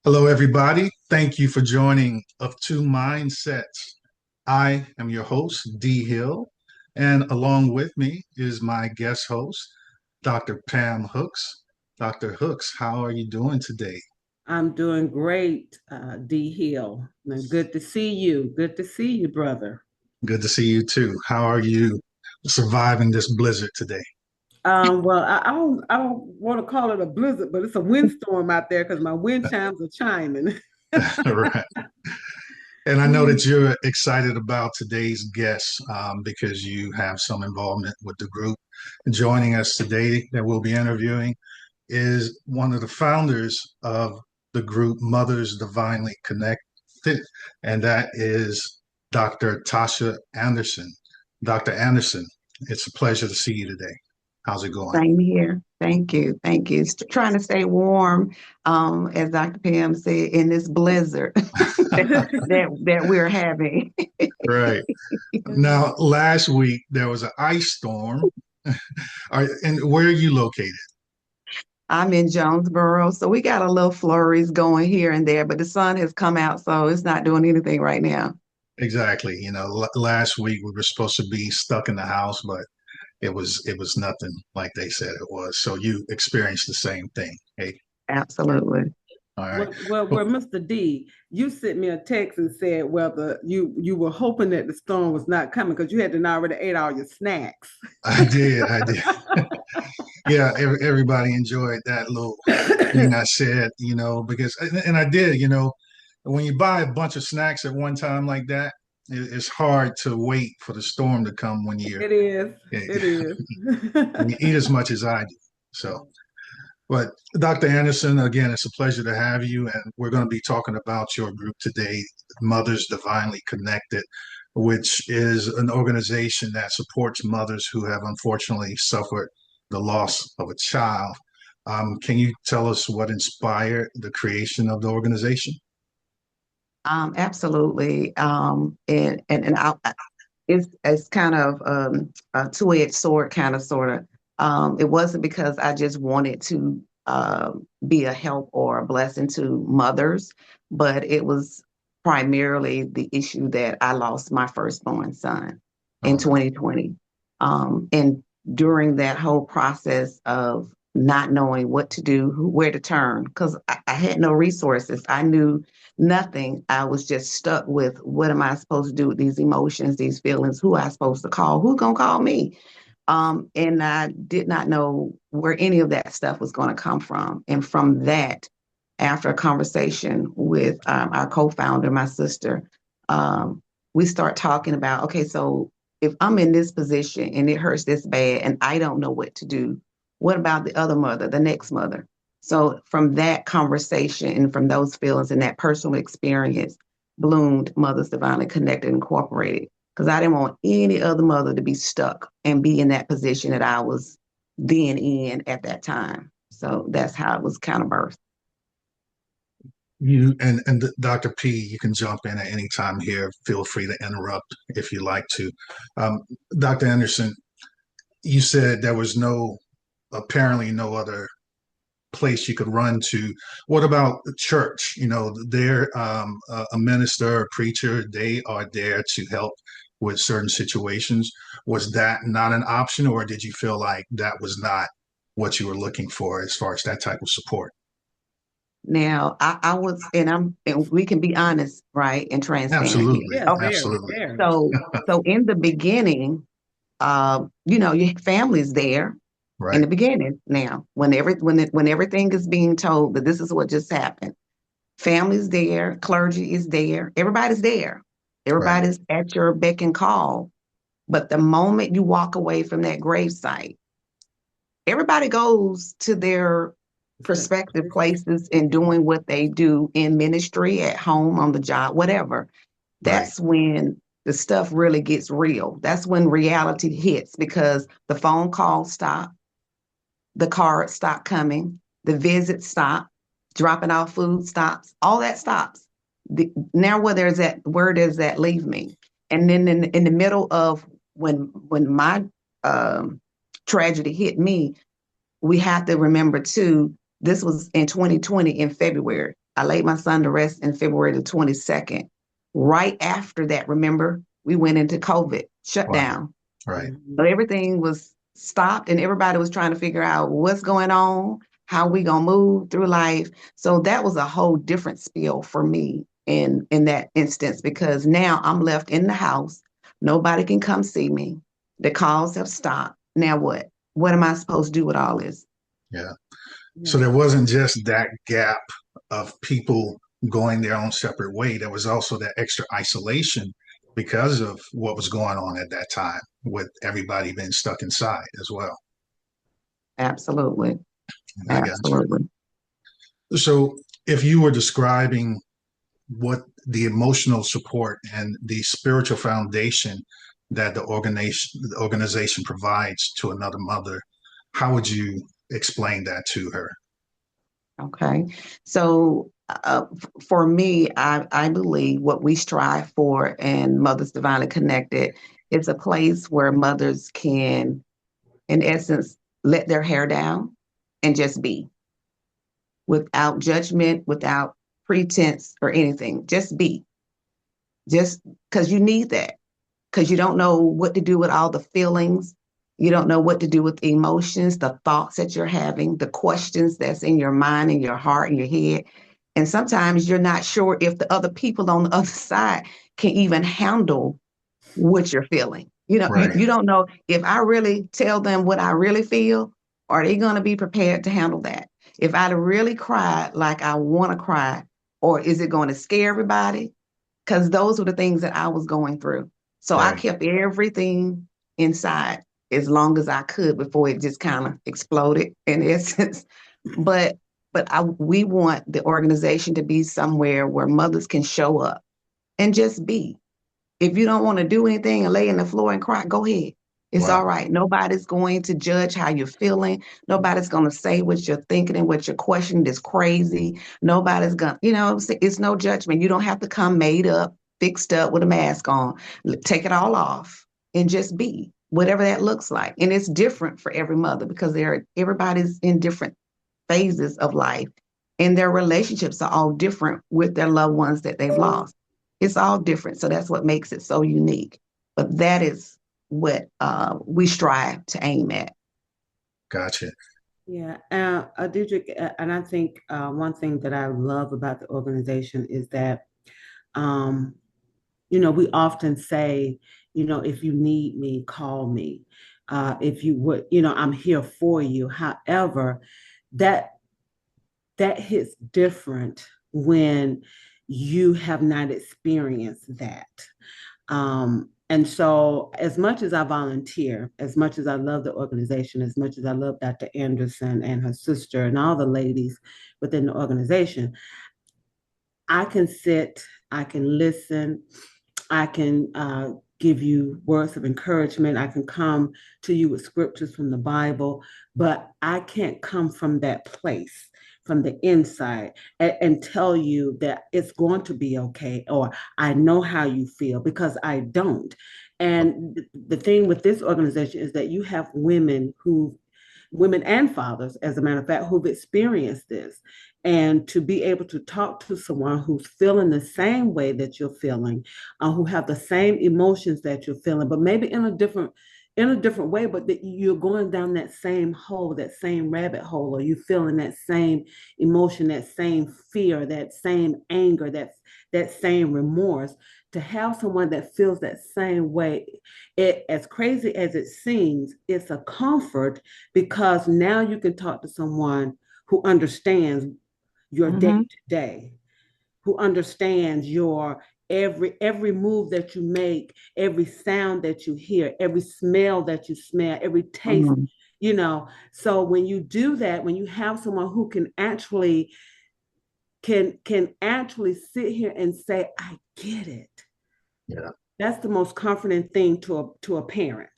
Hello, everybody. Thank you for joining Of Two Mindsets. I am your host, D Hill, and along with me is my guest host, Dr. Pam Hooks. Dr. Hooks, how are you doing today? I'm doing great, D Hill. And good to see you. Good to see you, brother. Good to see you too. How are you surviving this blizzard today? Well, I don't want to call it a blizzard, but it's a windstorm out there because my wind chimes are chiming. Right. And I know that you're excited about today's guest because you have some involvement with the group. Joining us today that we'll be interviewing is one of the founders of the group Mothers Divinely Connected, and that is Dr. Tosha Anderson. Dr. Anderson, it's a pleasure to see you today. How's it going? Same here. Thank you. Thank you. Trying to stay warm, as Dr. Pam said, in this blizzard that we're having. Right. Now, last week there was an ice storm. And where are you located? I'm in Jonesboro, so we got a little flurries going here and there, but the sun has come out, so it's not doing anything right now. Exactly. Last week we were supposed to be stuck in the house, but it was nothing like they said it was. So you experienced the same thing. Hey, Absolutely. all right. Well, Well, Mr. D, you sent me a text and said whether you were hoping that the storm was not coming because you hadn't already ate all your snacks. I did. Yeah, everybody enjoyed that little thing I said, because, and I did, when you buy a bunch of snacks at one time like that, it's hard to wait for the storm to come when It is. eh, It is. when you eat as much as I do. So, but Dr. Anderson, again, it's a pleasure to have you. And we're going to be talking about your group today, Mothers Divinely Connected, which is an organization that supports mothers who have unfortunately suffered the loss of a child. Can you tell us what inspired the creation of the organization? Absolutely. It's kind of a two-edged sword, kind of sort of. It wasn't because I just wanted to be a help or a blessing to mothers, but it was primarily the issue that I lost my firstborn son in Okay. 2020. And during that whole process of not knowing what to do, where to turn, because I had no resources. I knew nothing. I was just stuck with what am I supposed to do with these emotions, these feelings, who I supposed to call, who's gonna call me? And I did not know where any of that stuff was going to come from. And from that, after a conversation with our co-founder, my sister, we start talking about, okay, so if I'm in this position and it hurts this bad and I don't know what to do, what about the other mother, the next mother? So from that conversation and from those feelings and that personal experience bloomed Mothers Divinely Connected Incorporated, because I didn't want any other mother to be stuck and be in that position that I was then in at that time. So that's how it was kind of birthed. And Dr. P, you can jump in at any time here. Feel free to interrupt if you like to. Um, Dr. Anderson, you said there was apparently no other place you could run to. What about the church? They're a minister, a preacher. They are there to help with certain situations. Was that not an option, or did you feel like that was not what you were looking for as far as that type of support? Now I was, and we can be honest, right, and transparent here. Absolutely, Yes, Okay, very, absolutely. very. so in the beginning, your family's there in Right, the beginning. Now, when everything is being told that this is what just happened, family's there, clergy is there, everybody's there, right, everybody's at your beck and call. But the moment you walk away from that gravesite, everybody goes to their prospective places and doing what they do in ministry, at home, on the job, whatever. right, That's when the stuff really gets real. That's when reality hits because the phone calls stop, the cards stop coming, the visits stop, dropping off food stops, all that stops. Now where does that leave me? And then in the middle of when my um, tragedy hit me, we have to remember too, this was in 2020 in February. I laid my son to rest in February the 22nd. Right after that, remember, we went into COVID Right. shutdown. Right. So everything was stopped and everybody was trying to figure out what's going on, how we gonna move through life. So that was a whole different spiel for me in that instance because now I'm left in the house. Nobody can come see me. The calls have stopped. Now what? What am I supposed to do with all this? Yeah. So Yeah. there wasn't just that gap of people going their own separate way. There was also that extra isolation because of what was going on at that time with everybody being stuck inside as well. Absolutely. I got Absolutely. you. So if you were describing what the emotional support and the spiritual foundation that the organization provides to another mother, how would you explain that to her? Okay. So for me, I believe what we strive for in Mothers Divinely Connected is a place where mothers can, in essence, let their hair down and just be without judgment, without pretense or anything. Just be. Just because you need that. Because you don't know what to do with all the feelings. You don't know what to do with the emotions, the thoughts that you're having, the questions that's in your mind and your heart and your head. And sometimes you're not sure if the other people on the other side can even handle what you're feeling. You know, Right. you don't know if I really tell them what I really feel, are they going to be prepared to handle that? If I really cried like I want to cry, or is it going to scare everybody? Because those were the things that I was going through. So I Right. kept everything inside as long as I could before it just kind of exploded in essence. But we want the organization to be somewhere where mothers can show up and just be. If you don't want to do anything and lay in the floor and cry, go ahead. It's Wow. all right. Nobody's going to judge how you're feeling. Nobody's going to say what you're thinking and what you're questioning is crazy. Nobody's going to, it's no judgment. You don't have to come made up, fixed up with a mask on. Take it all off and just be, whatever that looks like. And it's different for every mother because everybody's in different phases of life and their relationships are all different with their loved ones that they've lost. It's all different. So that's what makes it so unique. But that is what we strive to aim at. Gotcha. Yeah, Deirdre, and I think one thing that I love about the organization is that, um, we often say, if you need me, call me. If you would, I'm here for you. However, that that hits different when you have not experienced that. And so, as much as I volunteer, as much as I love the organization, as much as I love Dr. Anderson and her sister and all the ladies within the organization, I can sit, I can listen, I can give you words of encouragement. I can come to you with scriptures from the Bible, but I can't come from that place, from the inside, and tell you that it's going to be okay or I know how you feel because I don't. And the thing with this organization is that you have women and fathers, as a matter of fact, who've experienced this. And to be able to talk to someone who's feeling the same way that you're feeling, who have the same emotions that you're feeling, but maybe in a different way, but that you're going down that same hole, that same rabbit hole, or you feeling that same emotion, that same fear, that same anger, that same remorse. To have someone that feels that same way, as crazy as it seems, it's a comfort because now you can talk to someone who understands your day Mm-hmm. to day, who understands your every move that you make, every sound that you hear, every smell that you smell, every taste, Mm-hmm. So when you do that, when you have someone who can actually sit here and say, I get it. Yeah. That's the most comforting thing to a parent.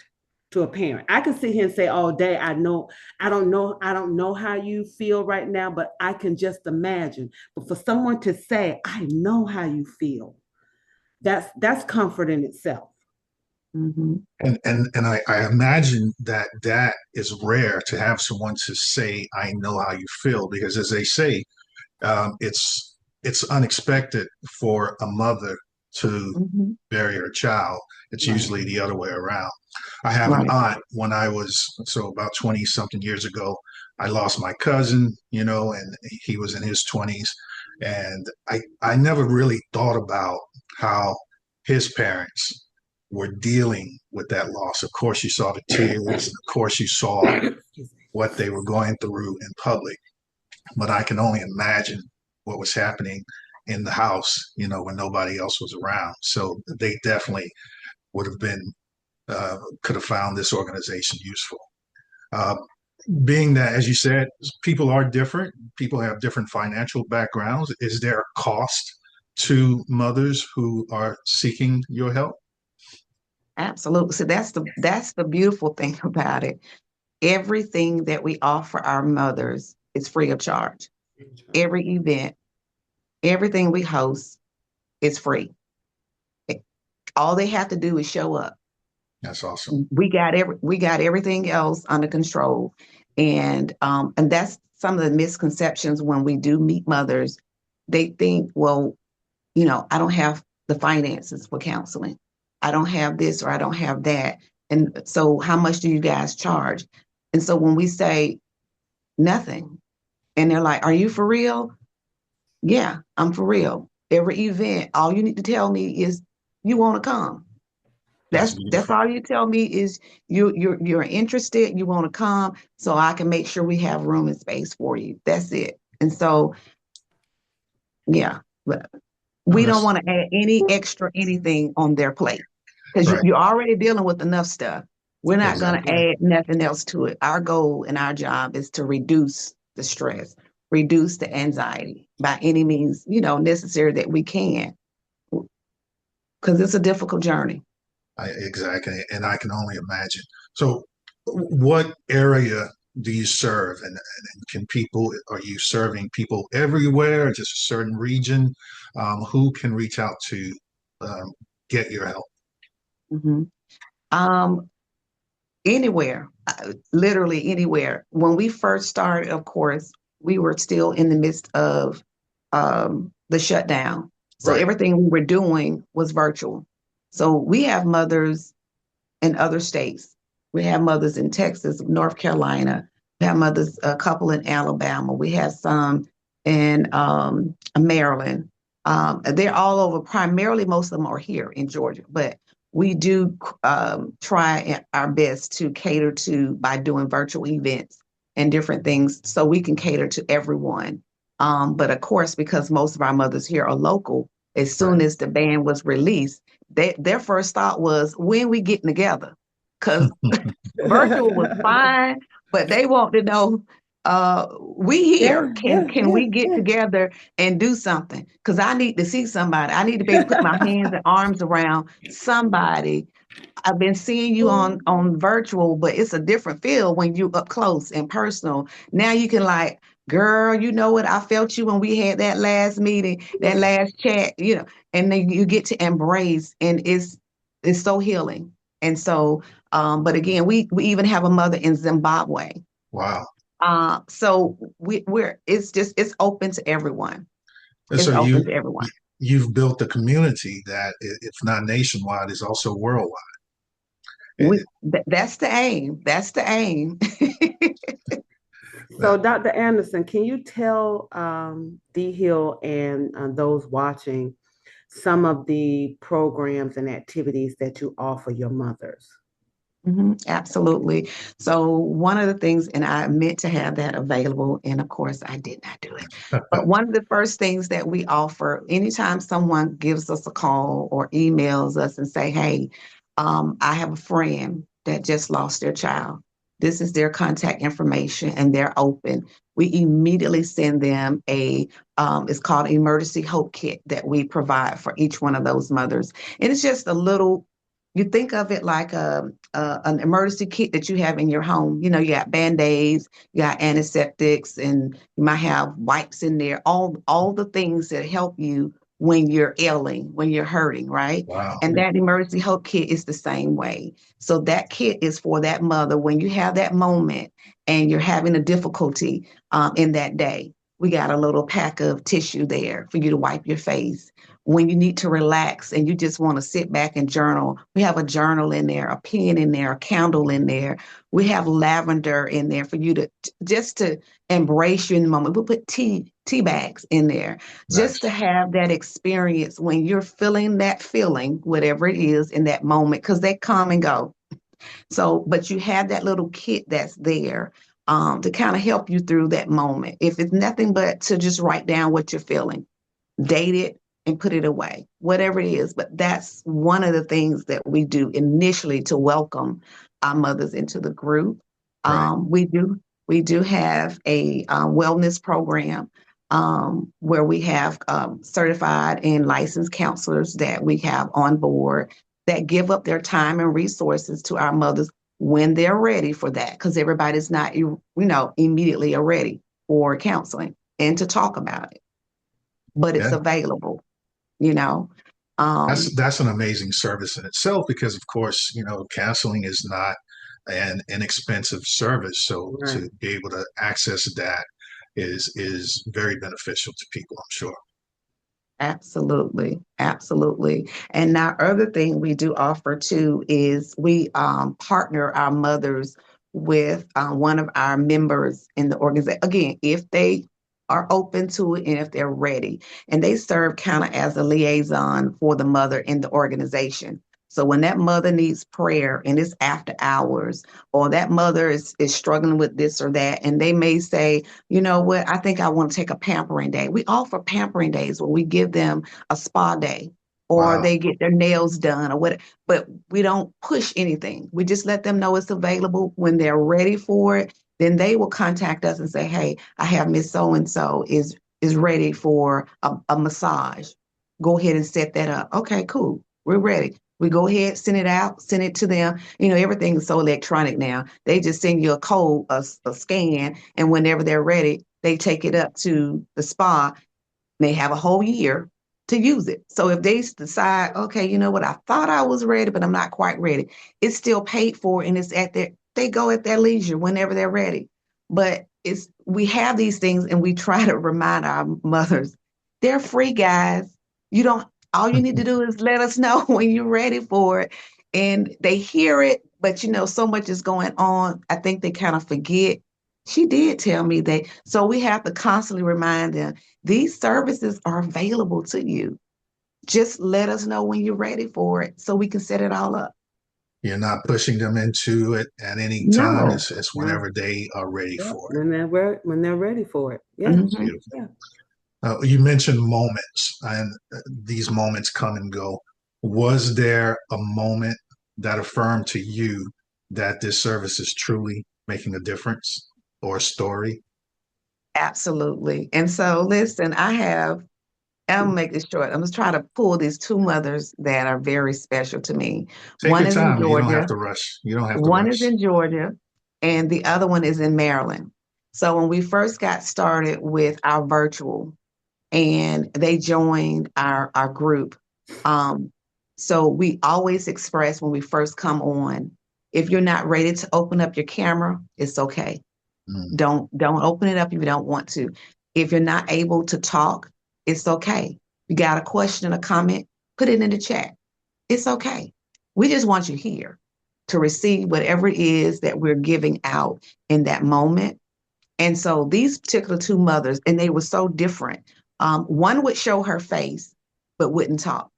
To a parent, I can sit here and say all day, I don't know how you feel right now, but I can just imagine. But for someone to say, I know how you feel, that's comfort in itself. Mm-hmm. And I imagine that is rare to have someone to say, I know how you feel, because as they say, it's it's unexpected for a mother to Mhm. bury her child. It's Right. usually the other way around. I have an Right. aunt when I was, so about 20 something years ago, I lost my cousin, and he was in his 20s. And I never really thought about how his parents were dealing with that loss. Of course, you saw the tears. Of course, you saw Excuse me. what they were going through in public. But I can only imagine what was happening in the house, when nobody else was around. So they definitely would have been, could have found this organization useful. Uh, Being that, as you said, people are different, people have different financial backgrounds. Is there a cost to mothers who are seeking your help? Absolutely. So that's the beautiful thing about it. Everything that we offer our mothers is free of charge. Every event, everything we host is free. All they have to do is show up. That's awesome. We got everything else under control. And that's some of the misconceptions when we do meet mothers. They think, well, I don't have the finances for counseling. I don't have this or I don't have that. And so how much do you guys charge? And so when we say nothing, and they're like, are you for real? Yeah, I'm for real. Every event, all you need to tell me is you want to come. That's That's beautiful. all you tell me is you're interested, you want to come, so I can make sure we have room and space for you. That's it. And so, yeah, but Oh, we don't that's want to add any extra anything on their plate because right. you're already dealing with enough stuff. We're not going to Exactly. add nothing else to it. Our goal and our job is to reduce the stress, reduce the anxiety by any means, necessary that we can, because it's a difficult journey. Exactly. And I can only imagine. So, what area do you serve? And can people, are you serving people everywhere, just a certain region? Who can reach out to um, get your help? hmm Um, Anywhere, literally anywhere. When we first started, of course, we were still in the midst of the shutdown. So Right. everything we were doing was virtual. So we have mothers in other states. We have mothers in Texas, North Carolina. We have mothers, a couple in Alabama. We have some in Maryland. They're all over. Primarily, most of them are here in Georgia, but we do try our best to cater to by doing virtual events and different things so we can cater to everyone. But of course, because most of our mothers here are local, as Right. soon as the ban was released, their first thought was, when we getting together? Because virtual was fine, but they want to know, we here. Yeah, yeah, Can yeah, we get yeah. together and do something? Because I need to see somebody. I need to be able to put my hands and arms around somebody. I've been seeing you on virtual, but it's a different feel when you up close and personal. Now you can like, girl, you know what? I felt you when we had that last meeting, that last chat, and then you get to embrace, and it's so healing. And so, but again, we even have a mother in Zimbabwe. Wow. So it's open to everyone. And It's so open to everyone. you've built a community that, if not nationwide, is also worldwide. We that's the aim. That's the aim. So, Dr. Anderson, can you tell D Hill and those watching some of the programs and activities that you offer your mothers? Absolutely. So one of the things, and I meant to have that available, and of course I did not do it. But one of the first things that we offer, anytime someone gives us a call or emails us and say, "Hey, I have a friend that just lost their child. This is their contact information, and they're open." We immediately send them it's called an emergency hope kit that we provide for each one of those mothers, and it's just a little. You think of it like an emergency kit that you have in your home. You got Band-Aids, you got antiseptics, and you might have wipes in there, all the things that help you when you're ailing, when you're hurting, right? Wow. And that emergency help kit is the same way. So that kit is for that mother when you have that moment and you're having a difficulty in that day. we got a little pack of tissue there for you to wipe your face. When you need to relax and you just want to sit back and journal, we have a journal in there, a pen in there, a candle in there. We have lavender in there for you to just to embrace you in the moment. We put tea bags in there just to Nice. have that experience when you're feeling that feeling, whatever it is in that moment, because they come and go. So, but you have that little kit that's there to kind of help you through that moment. If it's nothing but to just write down what you're feeling, date it, and put it away, whatever it is. But that's one of the things that we do initially to welcome our mothers into the group. Right. We do have a wellness program where we have certified and licensed counselors that we have on board that give up their time and resources to our mothers when they're ready for that, because everybody's not, immediately ready for counseling and to talk about it, but it's Yeah. available, you know. Um, That's an amazing service in itself because, of course, counseling is not an inexpensive service. So Right. to be able to access that is very beneficial to people, I'm sure. Absolutely, absolutely. And our other thing we do offer too is we partner our mothers with one of our members in the organization. Again, if they are open to it and if they're ready, and they serve kind of as a liaison for the mother in the organization. So when that mother needs prayer and it's after hours, or that mother is struggling with this or that, and they may say, you know what, I think I want to take a pampering day. We offer pampering days where we give them a spa day or Wow. they get their nails done or what, but we don't push anything. We just let them know it's available. When they're ready for it, then they will contact us and say, hey, I have Miss So and so is ready for a massage. Go ahead and set that up. Okay, cool. We're ready. We go ahead, send it out, send it to them. Everything is so electronic now. They just send you a code, a scan, and whenever they're ready, they take it up to the spa. They have a whole year to use it. So if they decide, okay, you know what, I thought I was ready, but I'm not quite ready, it's still paid for and it's they go at their leisure whenever they're ready. But we have these things and we try to remind our mothers, they're free, guys. You don't, all you need to do is let us know when you're ready for it. And they hear it, but so much is going on. I think they kind of forget. She did tell me that. So we have to constantly remind them these services are available to you. Just let us know when you're ready for it so we can set it all up. You're not pushing them into it at any time. No. It's No. whenever they are ready Yeah. for it. When they're ready for it. Yeah. It's Mhm. beautiful. Yeah. You mentioned moments, and these moments come and go. Was there a moment that affirmed to you that this service is truly making a difference, or a story? Absolutely. And so, listen, I'm gonna make this short. I'm just trying to pull these two mothers that are very special to me. Take One your is in time. You don't have Georgia, to rush. You don't have to one is rush. in Georgia, and the other one is in Maryland. So when we first got started with our virtual, and they joined our group. Um, so we always express when we first come on, if you're not ready to open up your camera, it's okay. Mm. Don't open it up if you don't want to. If you're not able to talk, it's okay. You got a question, a comment, put it in the chat. It's okay. We just want you here to receive whatever it is that we're giving out in that moment. And so these particular two mothers, and they were so different. One would show her face, but wouldn't talk.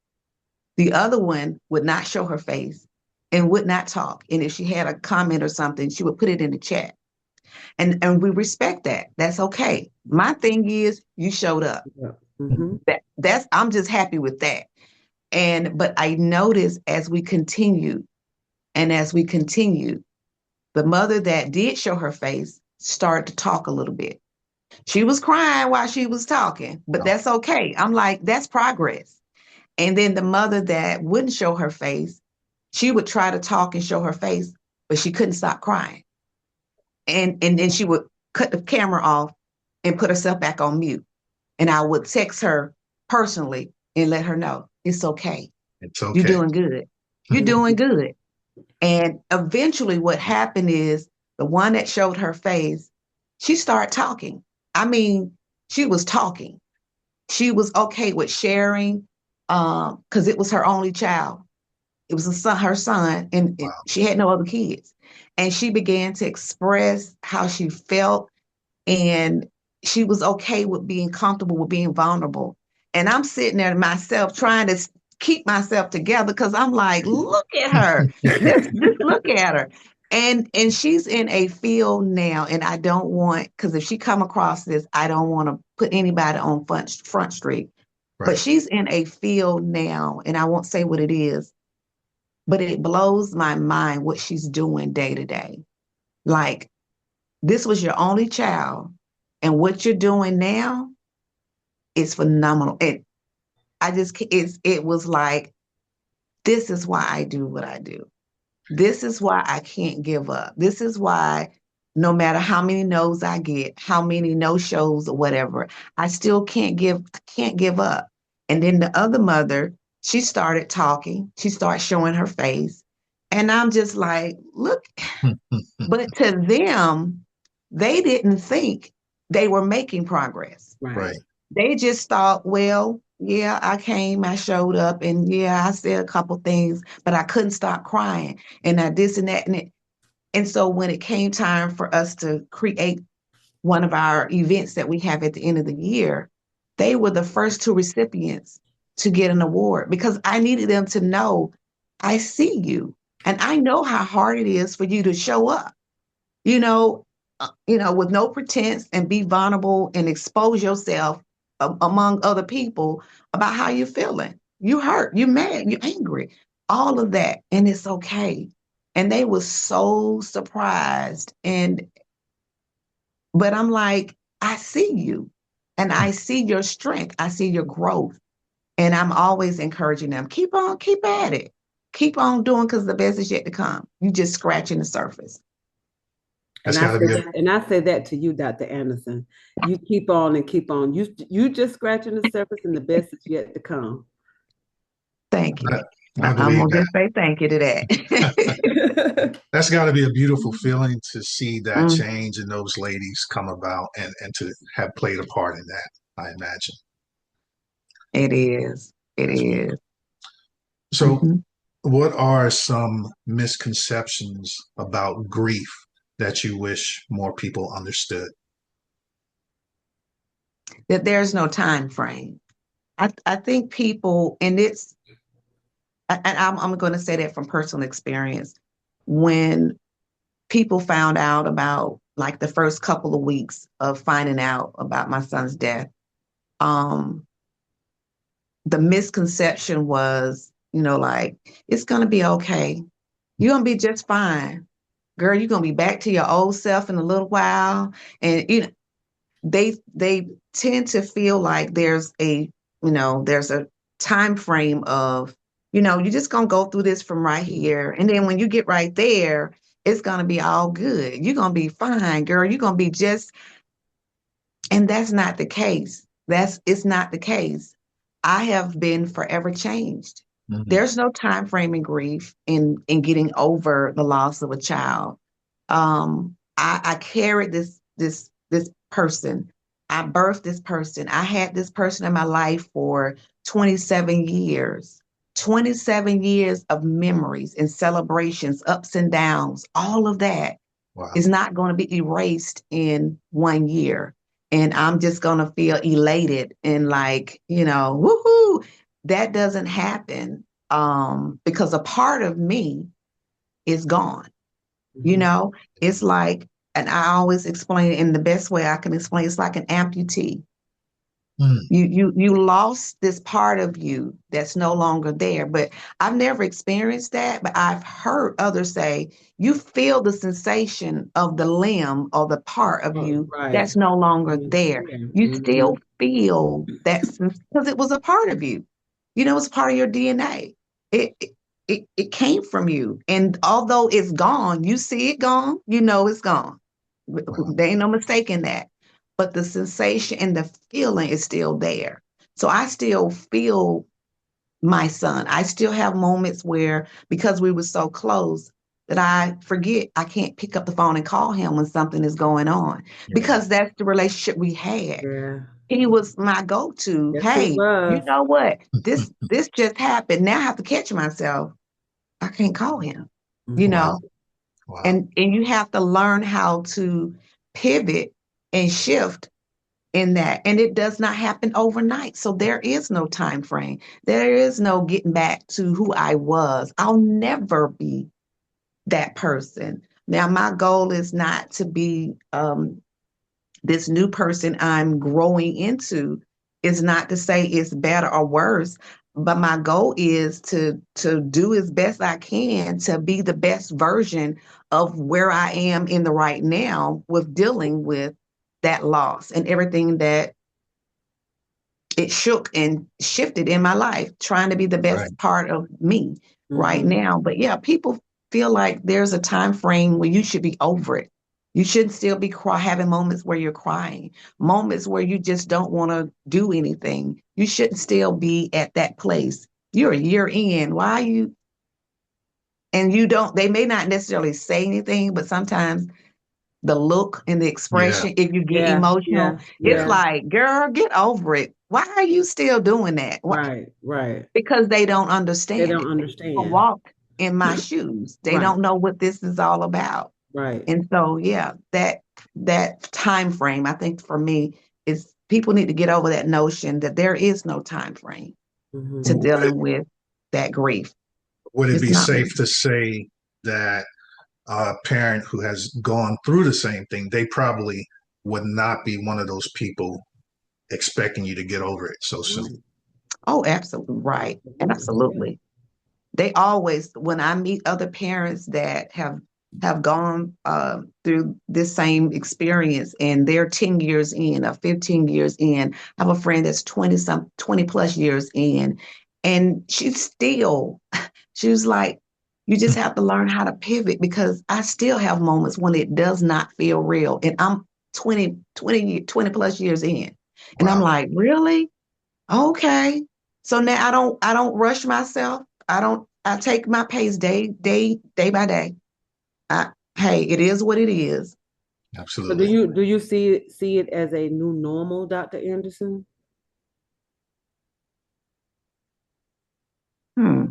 The other one would not show her face and would not talk. And if she had a comment or something, she would put it in the chat. And we respect that. That's okay. My thing is you showed up. Yeah. Mm-hmm. That's I'm just happy with that. But I noticed as we continued, the mother that did show her face started to talk a little bit. She was crying while she was talking, but Oh, that's okay. I'm like, that's progress. And then the mother that wouldn't show her face, she would try to talk and show her face, but she couldn't stop crying. And then she would cut the camera off and put herself back on mute. And I would text her personally and let her know it's okay. it's You're okay. doing good. You're doing good. And eventually, what happened is the one that showed her face, she started talking. I mean, She was talking. She was okay with sharing, because it was her only child. It was her son, and Wow. she had no other kids. And she began to express how she felt, and she was okay with being comfortable with being vulnerable. And I'm sitting there myself trying to keep myself together because I'm like, look at her. Just look at her. And she's in a field now, and I don't want, because if she come across this, I don't want to put anybody on front street. But Right. she's in a field now, and I won't say what it is, but it blows my mind what she's doing day to day. Like, this was your only child, and what you're doing now is phenomenal. And it was like, this is why I do what I do. This is why I can't give up. This is why no matter how many no's I get, how many no shows or whatever, I still can't give up. And then the other mother, she started talking. She started showing her face. And I'm just like, look, but to them, they didn't think they were making progress. Right. Right. They just thought, well, yeah, I came, I showed up, and yeah, I said a couple things, but I couldn't stop crying, and I this and that, and so when it came time for us to create one of our events that we have at the end of the year, they were the first two recipients to get an award because I needed them to know, I see you, and I know how hard it is for you to show up, with no pretense and be vulnerable and expose yourself among other people about how you're feeling. You hurt, you mad, you angry, all of that, and it's okay. And they were so surprised, but I'm like, I see you, and I see your strength, I see your growth, and I'm always encouraging them, keep on, keep at it, keep on doing, because the best is yet to come. You just scratching the surface. That's got to be a And I say that to you, Dr. Anderson. You keep on and keep on. You just scratching the surface, and the best is yet to come. Thank you. I I'm believe gonna that. just say thank you to that. That's got to be a beautiful feeling to see that Mm, change in those ladies come about and to have played a part in that, I imagine. it is. It That's is. so. Mhm. What are some misconceptions about grief that you wish more people understood? That there's no time frame. I think people, and I'm going to say that from personal experience. When people found out about, like, the first couple of weeks of finding out about my son's death, um, the misconception was, like, it's going to be okay. You're going to be just fine. Girl, you're going to be back to your old self in a little while. And, they tend to feel like there's a time frame of, you're just going to go through this from right here. And then when you get right there, it's going to be all good. You're going to be fine, girl. You're going to be just, and that's not the case. It's not the case. I have been forever changed. Mhm. There's no time frame in grief in getting over the loss of a child. I carried this person. I birthed this person. I had this person in my life for 27 years. 27 years of memories and celebrations, ups and downs, all of that Wow. is not going to be erased in 1 year. And I'm just going to feel elated and like, woohoo. That doesn't happen, because a part of me is gone. You Mhm. know, it's like, and I always explain it in the best way I can explain. It's like an amputee. Mm. You lost this part of you that's no longer there. But I've never experienced that, but I've heard others say you feel the sensation of the limb or the part of Oh, you right. that's no longer Yeah. there. You still feel that because it was a part of you. It's part of your DNA. It came from you. And although it's gone, you see it gone, it's gone. Wow. There ain't no mistaking that, but the sensation and the feeling is still there. So I still feel my son. I still have moments where, because we were so close, that I forget I can't pick up the phone and call him when something is going on, Yeah. because that's the relationship we had. Yeah. He was my go-to. Yes, he Hey, you was. know what? This just happened. Now I have to catch myself. I can't call him, you Mhm. Wow. know, Wow. and you have to learn how to pivot and shift in that. And it does not happen overnight. So there is no time frame. There is no getting back to who I was. I'll never be that person. Now, my goal is not to be this new person I'm growing into. Is not to say it's better or worse, but my goal is to do as best I can to be the best version of where I am in the right now with dealing with that loss and everything that it shook and shifted in my life, trying to be the Right. best part of me right Mhm. now. But yeah, people feel like there's a time frame where you should be over it. You shouldn't still be having moments where you're crying, moments where you just don't want to do anything. You shouldn't still be at that place. You're a year in. Why are you? And you don't, they may not necessarily say anything, but sometimes the look and the Yeah. expression, if you get Yeah, emotional, yeah, it's Yeah. yeah. like, girl, get over it. Why are you still doing that? Right, right. Because they don't They understand don't it. They don't understand. walk in my shoes. They Right, don't know what this is all about. right. And so, yeah, that time frame, I think for me, is people need to get over that notion that there is no time frame to Mhm. Would it, dealing with that grief. would it It's be not. safe to say that a parent who has gone through the same thing, they probably would not be one of those people expecting you to get over it so soon? Right. Oh, absolutely right. Absolutely. Yeah. Absolutely. They always, when I meet other parents that have gone through this same experience and they're 10 years in or 15 years in. I have a friend that's 20 plus years in, and she was like, you just have to learn how to pivot, because I still have moments when it does not feel real. And I'm 20 plus years in. And I'm Wow. like, really? Okay. So now I don't rush myself. I take my pace day by day. I Hey, it is what it is. So do Absolutely. you see it as a new normal, Dr. Anderson? Hmm.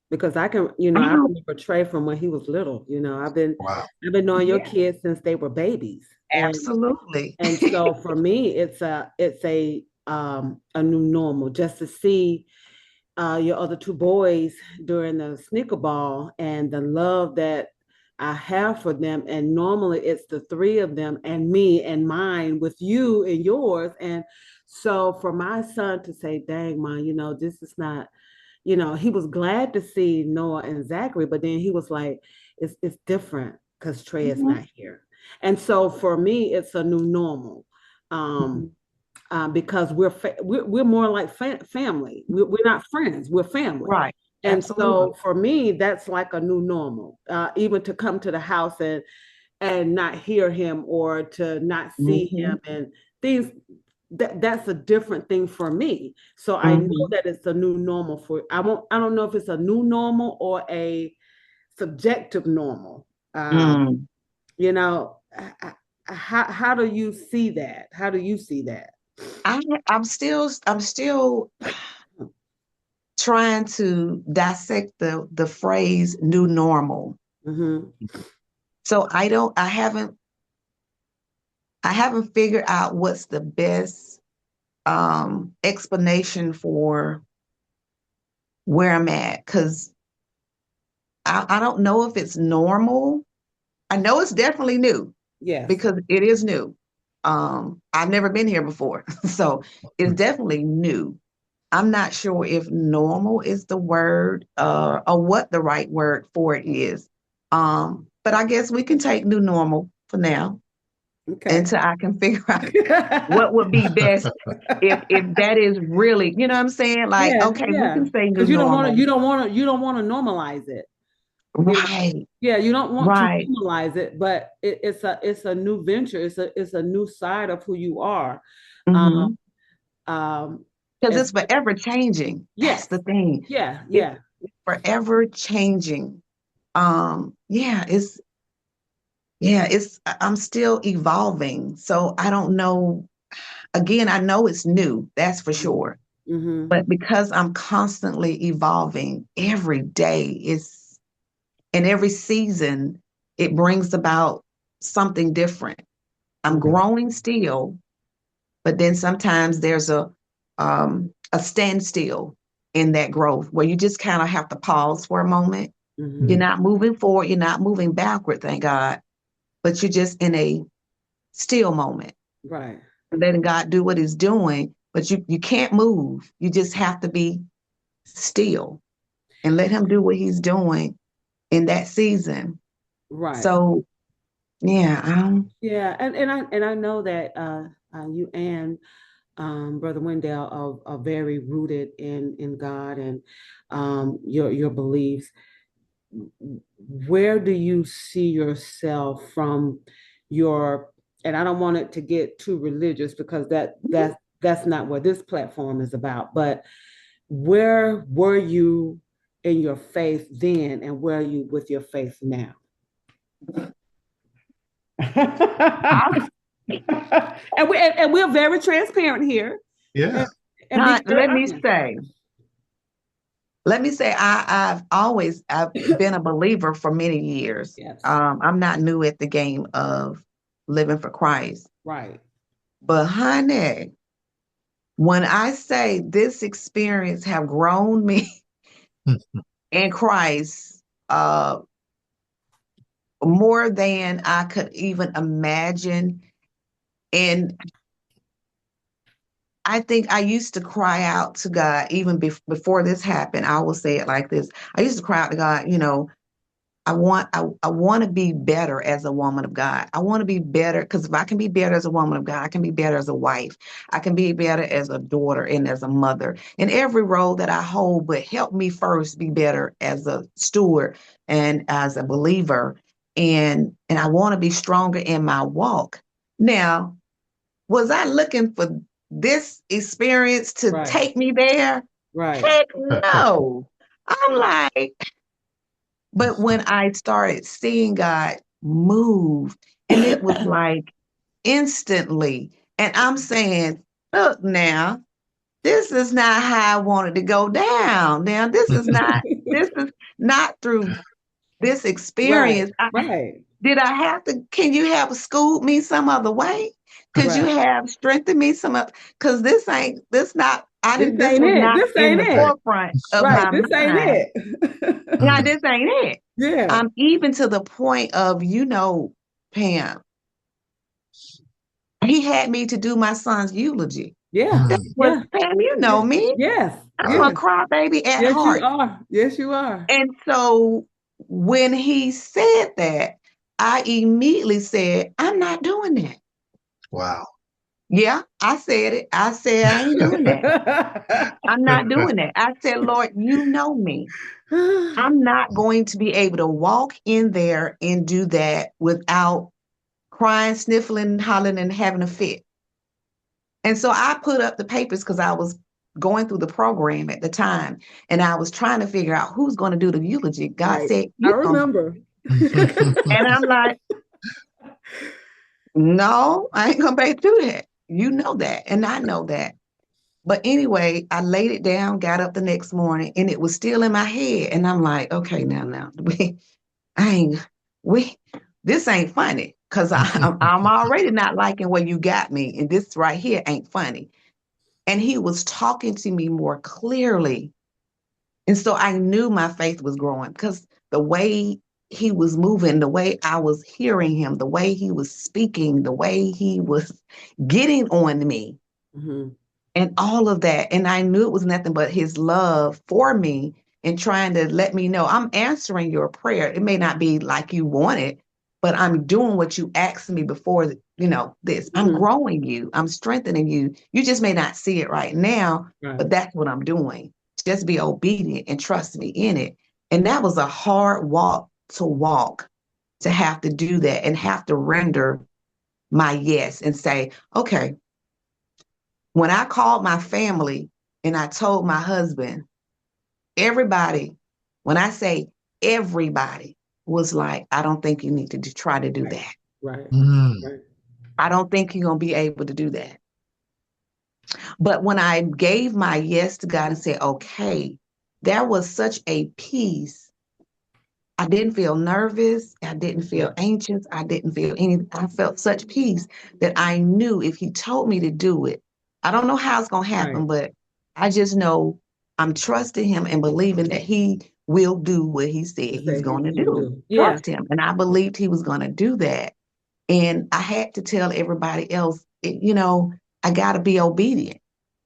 Because I I don't remember Trey from when he was little. Wow. I've been knowing your Yeah, kids since they were babies. absolutely. And so for me, it's a new normal just to see your other two boys during the sneaker ball and the love that I have for them. And normally it's the three of them and me and mine with you and yours. And so for my son to say, dang, mom, this is not, he was glad to see Noah and Zachary, but then he was like, it's different because Trey is Mhm, not here. And so for me, it's a new normal. Um, mhm. because we're more like family. We're not friends. We're family. Right. And Absolutely. so for me, that's like a new normal. Even to come to the house and not hear him or to not see him Hmm. and things that's a different thing for me. So I know Hmm. that it's a new normal for I don't know if it's a new normal or a subjective normal. Mm. You know, how do you see that? How do you see that? I'm still trying to dissect the phrase new normal. Hmm. So I haven't figured out what's the best explanation for where I'm at, because I don't know if it's normal. I know it's definitely new Yes. because it is new. I've never been here before, so it's definitely new. I'm not sure if normal is the word or what the right word for it is. But I guess we can take new normal for now Okay. until I can figure out what would be best if that is really, you know what I'm saying? Like, Yeah, okay, we yeah. can say new Because normal. you don't want to normalize it. You know, Right, yeah, you don't want to right. normalize it, but it's a new venture. It's a new side of who you are. Um, Mm-hmm. um, Because as it's forever changing. That's yes, the thing. yeah, It's yeah. forever changing. Yeah, Yeah, I'm still evolving. So I don't know. Again, I know it's new, that's for sure. Mm-hmm. But because I'm constantly evolving every day, and every season, it brings about something different. I'm Right. growing still, but then sometimes there's a standstill in that growth where you just kind of have to pause for a moment. You're Mm-hmm. not moving forward, you're not moving backward, thank God, but you're just in a still moment, Right. letting God do what he's doing, but you can't move. You just have to be still and let him do what he's doing in that season. Right. So yeah, Yeah. And I know that you and Brother Wendell are very rooted in God and your beliefs. Where do you see yourself from your, and I don't want it to get too religious because that's not what this platform is about, but where were you in your faith then and where are you with your faith now? And we're very transparent here Yeah. and, and being very let me honest. say, I've been a believer for many years. Yes, I'm not new at the game of living for Christ. right. But honey, when I say this experience have grown me in Christ, more than I could even imagine. And I think I used to cry out to God even before this happened. I will say it like this. I used to cry out to God, I want to be better as a woman of God. I want to be better because if I can be better as a woman of God, I can be better as a wife. I can be better as a daughter and as a mother in every role that I hold, but help me first be better as a steward and as a believer. And I want to be stronger in my walk. Now, was I looking for this experience to Right, take me there? right. Heck no. I'm like, but when I started seeing God move, and it was like instantly, and I'm saying, look now, this is not how I wanted to go down. Now, this is not through this Right, experience. right, Did I have to, can you have schooled me some other way? Could you right. have strengthened me some other, because This this ain't was it. not This in ain't the it. forefront of Right, my this ain't mind. it. Now, this ain't it. Yeah, Even to the point of, Pam, he had me to do my son's eulogy. yeah, That was, yeah, Pam, you know yeah. me. Yes, I'm a yes, crybaby at yes, you heart. are. Yes, you are. And so when he said that, I immediately said, I'm not doing that. Wow. Yeah, I said it. I said, I ain't doing that. I'm not doing that. I said, Lord, you know me. I'm not going to be able to walk in there and do that without crying, sniffling, hollering, and having a fit. And so I put up the papers because I was going through the program at the time and I was trying to figure out who's going to do the eulogy. God Right. said, I you going to. remember. And I'm like, no, I ain't going to be able to do that. You know that. And I know that. But anyway, I laid it down, got up the next morning, and it was still in my head. And I'm like, okay, now, I ain't, we, this ain't funny because I'm already not liking where you got me, and this right here ain't funny. And he was talking to me more clearly, and so I knew my faith was growing because the way he was moving, the way I was hearing him, the way he was speaking, the way he was getting on me Hmm. and all of that. And I knew it was nothing but his love for me and trying to let me know I'm answering your prayer. It may not be like you want it, but I'm doing what you asked me before, this. I'm Hmm. growing you, I'm strengthening you. You just may not see it right now, Right. but that's what I'm doing. Just be obedient and trust me in it. And that was a hard walk to walk, to have to do that and have to render my yes and say, okay, when I called my family and I told my husband, everybody, when I say everybody, was like, I don't think you need to try to do that. Right. Mm. Right. I don't think you're going to be able to do that. But when I gave my yes to God and said, okay, there was such a peace. I didn't feel nervous. I didn't feel anxious. I didn't feel anything. I felt such peace that I knew if he told me to do it, I don't know how it's going to happen, Right. but I just know I'm trusting him and believing that he will do what he said You he's say going to he will do. do. Yeah. Trust him. And I believed he was going to do that. And I had to tell everybody else, I got to be obedient.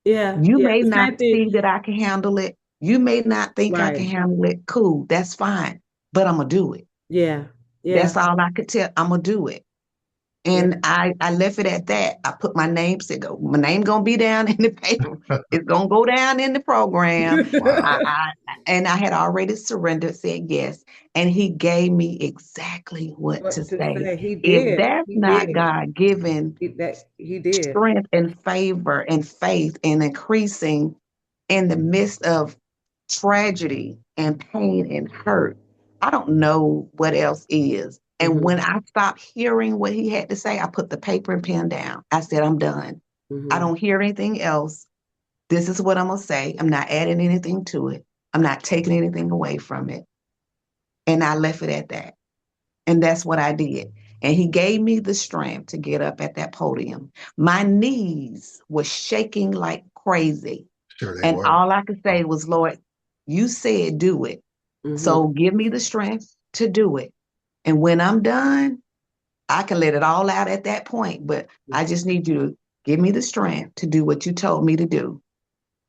Yeah. You Yeah. may The not same thing. see that I can handle it. You may not think I can Right. handle it. Cool, that's fine. But I'm gonna do it. Yeah. That's Yeah. all I could tell. I'm gonna do it. Yeah. And I left it at that. I put my name, said, my name gonna be down in the paper. It's gonna go down in the program. Wow. And I had already surrendered, said yes. And he gave me exactly what to What to say. say? He If did. that's He not did. God given He did. strength and favor and faith and increasing in the midst of tragedy and pain and hurt, I don't know what else is. And Hmm. when I stopped hearing what he had to say, I put the paper and pen down. I said, I'm done. I Hmm. don't hear anything else. This is what I'm going to say. I'm not adding anything to it. I'm not taking anything away from it. And I left it at that. And that's what I did. And he gave me the strength to get up at that podium. My knees were shaking like crazy. Sure they And were. all I could say was, Lord, you said do it. Hmm. So give me the strength to do it. And when I'm done, I can let it all out at that point. But I just need you to give me the strength to do what you told me to do.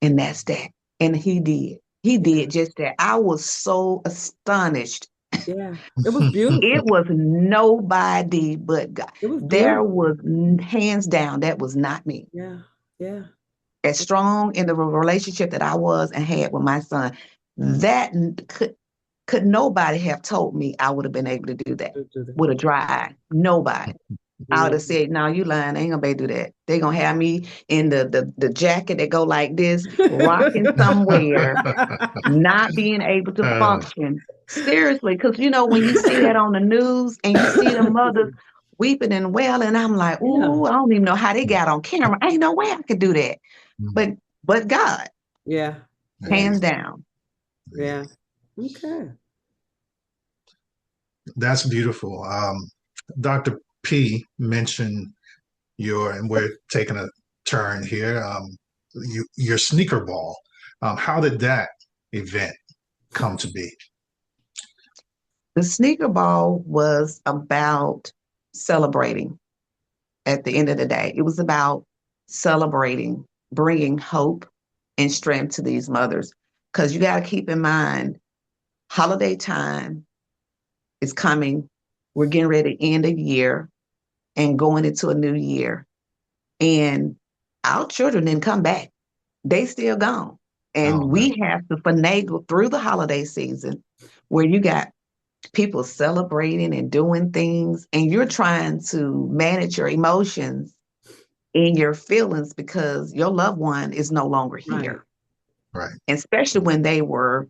And that's that. And he did. He Yeah. did just that. I was so astonished. Yeah. It was It beautiful. was nobody but God. It was There beautiful. was hands down, that was not me. Yeah. Yeah. As strong in the relationship that I was and had with my son, that could nobody have told me I would have been able to do that with a dry eye. Nobody. I would have Mhm. said, "No, you lying. They ain't gonna be able to do that. They gonna have me in the jacket that go like this, rocking somewhere, not being able to Uh, function." Seriously, because when you see that on the news and you see the mothers weeping and wailing, I'm like, Yeah. "Ooh, I don't even know how they got on camera. Ain't no way I could do that." mm, But God, Yeah. Yeah. hands down. Yeah. Okay. that's beautiful. Dr. P mentioned and we're taking a turn here, your sneaker ball. How did that event come to be? The sneaker ball was about celebrating at the end of the day. It was about celebrating, bringing hope and strength to these mothers. Because you got to keep in mind, holiday time is coming. We're getting ready to end a year and going into a new year. And our children didn't come back. They still gone. And Oh, man. we have to finagle through the holiday season where you got people celebrating and doing things, and you're trying to manage your emotions and your feelings because your loved one is no longer Right. here. Right. And especially when they were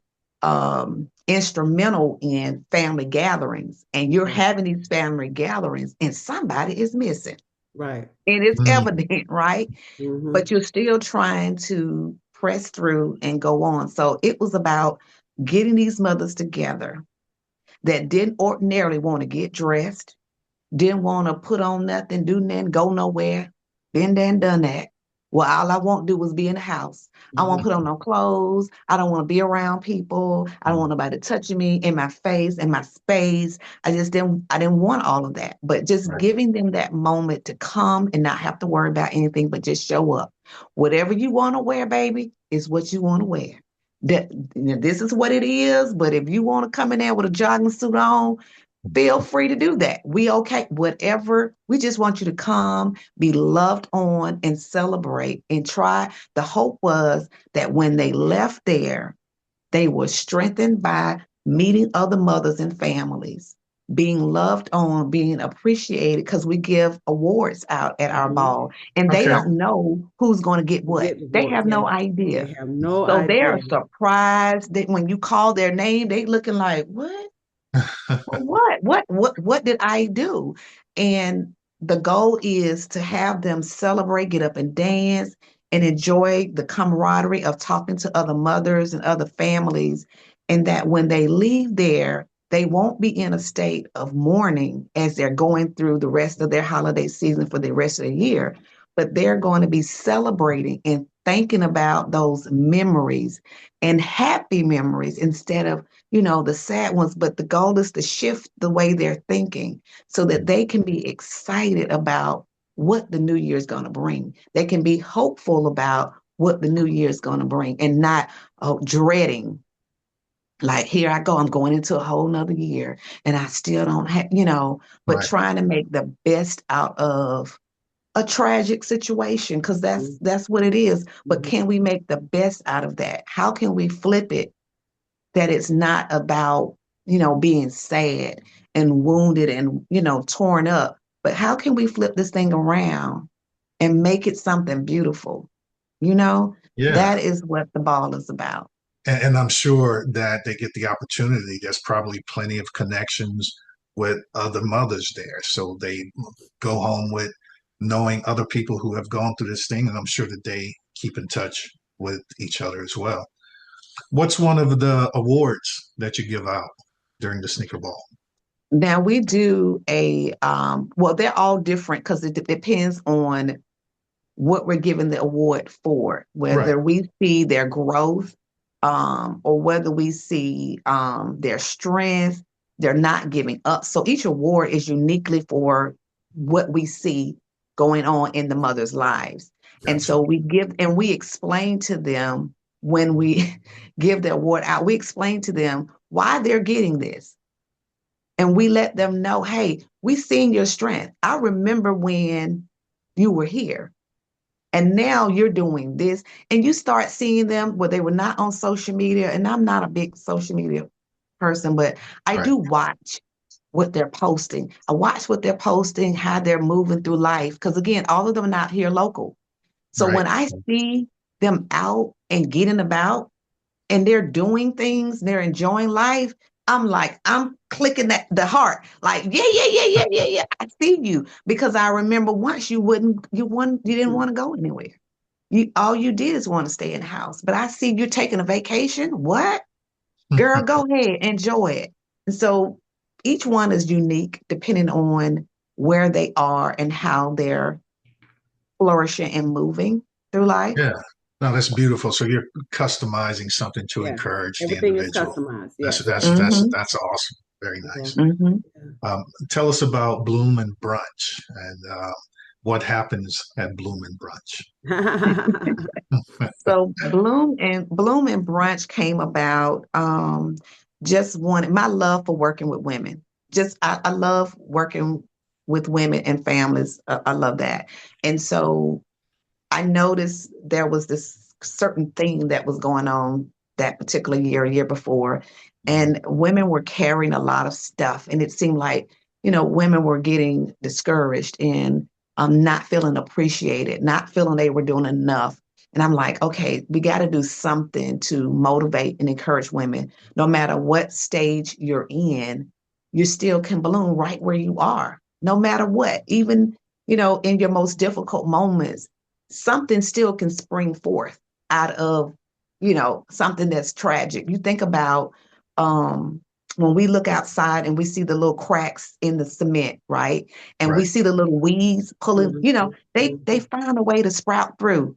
instrumental in family gatherings, and you're Right. having these family gatherings, and somebody is missing. Right. And it's Mm, evident, right? Hmm. But you're still trying to press through and go on. So it was about getting these mothers together that didn't ordinarily want to get dressed, didn't want to put on nothing, do nothing, go nowhere. Been there and done that. Well, all I want to do was be in the house. I won't Hmm. put on no clothes. I don't want to be around people. I don't want nobody touching me in my face, in my space. I didn't want all of that. But just right. giving them that moment to come and not have to worry about anything, but just show up. Whatever you want to wear, baby, is what you want to wear. This is what it is. But if you want to come in there with a jogging suit on, feel free to do that. We okay, whatever. We just want you to come, be loved on, and celebrate and try. The hope was that when they left there, they were strengthened by meeting other mothers and families, being loved on, being appreciated, because we give awards out at our Hmm. ball, and they Okay. don't know who's going to get what. Get the They board. have Yeah. no They idea. have no So idea. they're surprised that when you call their name, they looking like, what? What did I do? And the goal is to have them celebrate, get up and dance, and enjoy the camaraderie of talking to other mothers and other families. And that when they leave there, they won't be in a state of mourning as they're going through the rest of their holiday season for the rest of the year, but they're going to be celebrating and thinking about those memories and happy memories instead of the sad ones, but the goal is to shift the way they're thinking so that they can be excited about what the new year is going to bring. They can be hopeful about what the new year is going to bring and not dreading. Like, here I go, I'm going into a whole nother year and I still don't have, but Right. trying to make the best out of a tragic situation because that's what it is. But can we make the best out of that? How can we flip it that it's not about, being sad and wounded and, torn up, but how can we flip this thing around and make it something beautiful? You know, Yeah. that is what the ball is about. And I'm sure that they get the opportunity. There's probably plenty of connections with other mothers there. So they go home with knowing other people who have gone through this thing. And I'm sure that they keep in touch with each other as well. What's one of the awards that you give out during the Sneaker Ball? Now we do well, they're all different because it depends on what we're giving the award for, Right. whether we see their growth, or whether we see their strength, they're not giving up. So each award is uniquely for what we see going on in the mother's lives. And Gotcha. so we explain to them when we give the award out, we explain to them why they're getting this. And we let them know, hey, we've seen your strength. I remember when you were here and now you're doing this, and you start seeing them where they were not on social media. And I'm not a big social media person, but I Right. do watch what they're posting. I watch what they're posting, how they're moving through life. Because again, all of them are not here local. So Right. when I see them out and getting about, and they're doing things, they're enjoying life, I'm like, I'm clicking that the heart, like, yeah, yeah, yeah, yeah, yeah, yeah. I see you because I remember once you didn't want to go anywhere. All you did is want to stay in the house. But I see you're taking a vacation. What? Girl, go ahead, enjoy it. And so each one is unique depending on where they are and how they're flourishing and moving through life. Yeah. No, that's beautiful. So you're customizing something to Yes. encourage the Everything is individual. customized. That's Yes. that's that's Hmm. that's awesome. Very Yeah. nice. Hmm. Tell us about Bloom and Brunch and what happens at Bloom and Brunch. So Bloom and Brunch came about just one my love for working with women. Just I love working with women and families. I love that. And so I noticed there was this certain thing that was going on that particular year, a year before, Mhm. and women were carrying a lot of stuff, and it seemed like women were getting discouraged and not feeling appreciated, not feeling they were doing enough. And I'm like, okay, we got to do something to motivate and encourage women. No matter what stage you're in, you still can bloom right where you are, no matter what. Even in your most difficult moments something still can spring forth out of, something that's tragic. You think about when we look outside and we see the little cracks in the cement, right? And we Right. see the little weeds pulling, Mhm, they mhm. found a way to sprout through.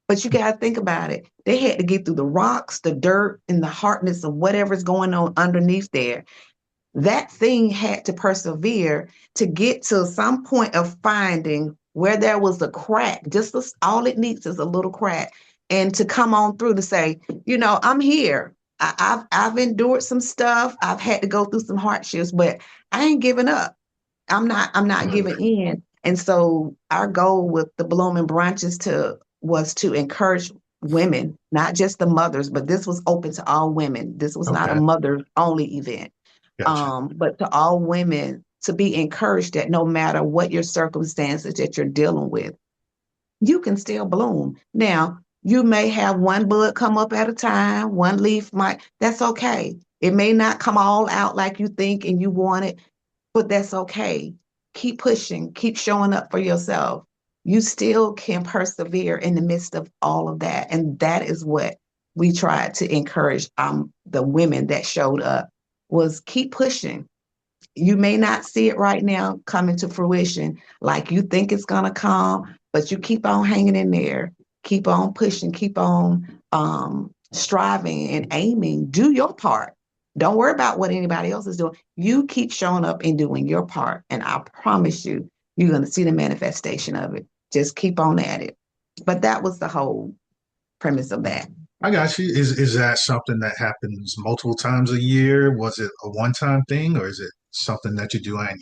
But you got to think about it. They had to get through the rocks, the dirt, and the hardness of whatever's going on underneath there. That thing had to persevere to get to some point of finding where there was a crack. All it needs is a little crack, and to come on through to say, I'm here. I've endured some stuff. I've had to go through some hardships, but I ain't giving up. I'm not giving in. And so our goal with the Blooming Branches was to encourage women, not just the mothers, but this was open to all women. This was not a Okay. mother only event, Gotcha. but to all women to be encouraged that no matter what your circumstances that you're dealing with, you can still bloom. Now, you may have one bud come up at a time, one leaf that's okay. It may not come all out like you think and you want it, but that's okay. Keep pushing, keep showing up for yourself. You still can persevere in the midst of all of that. And that is what we tried to encourage the women that showed up was keep pushing. You may not see it right now coming to fruition like you think it's going to come, but you keep on hanging in there, keep on pushing, keep on striving and aiming. Do your part. Don't worry about what anybody else is doing. You keep showing up and doing your part. And I promise you, you're going to see the manifestation of it. Just keep on at it. But that was the whole premise of that. I got you. Is that something that happens multiple times a year? Was it a one-time thing, or is it something that you do annually?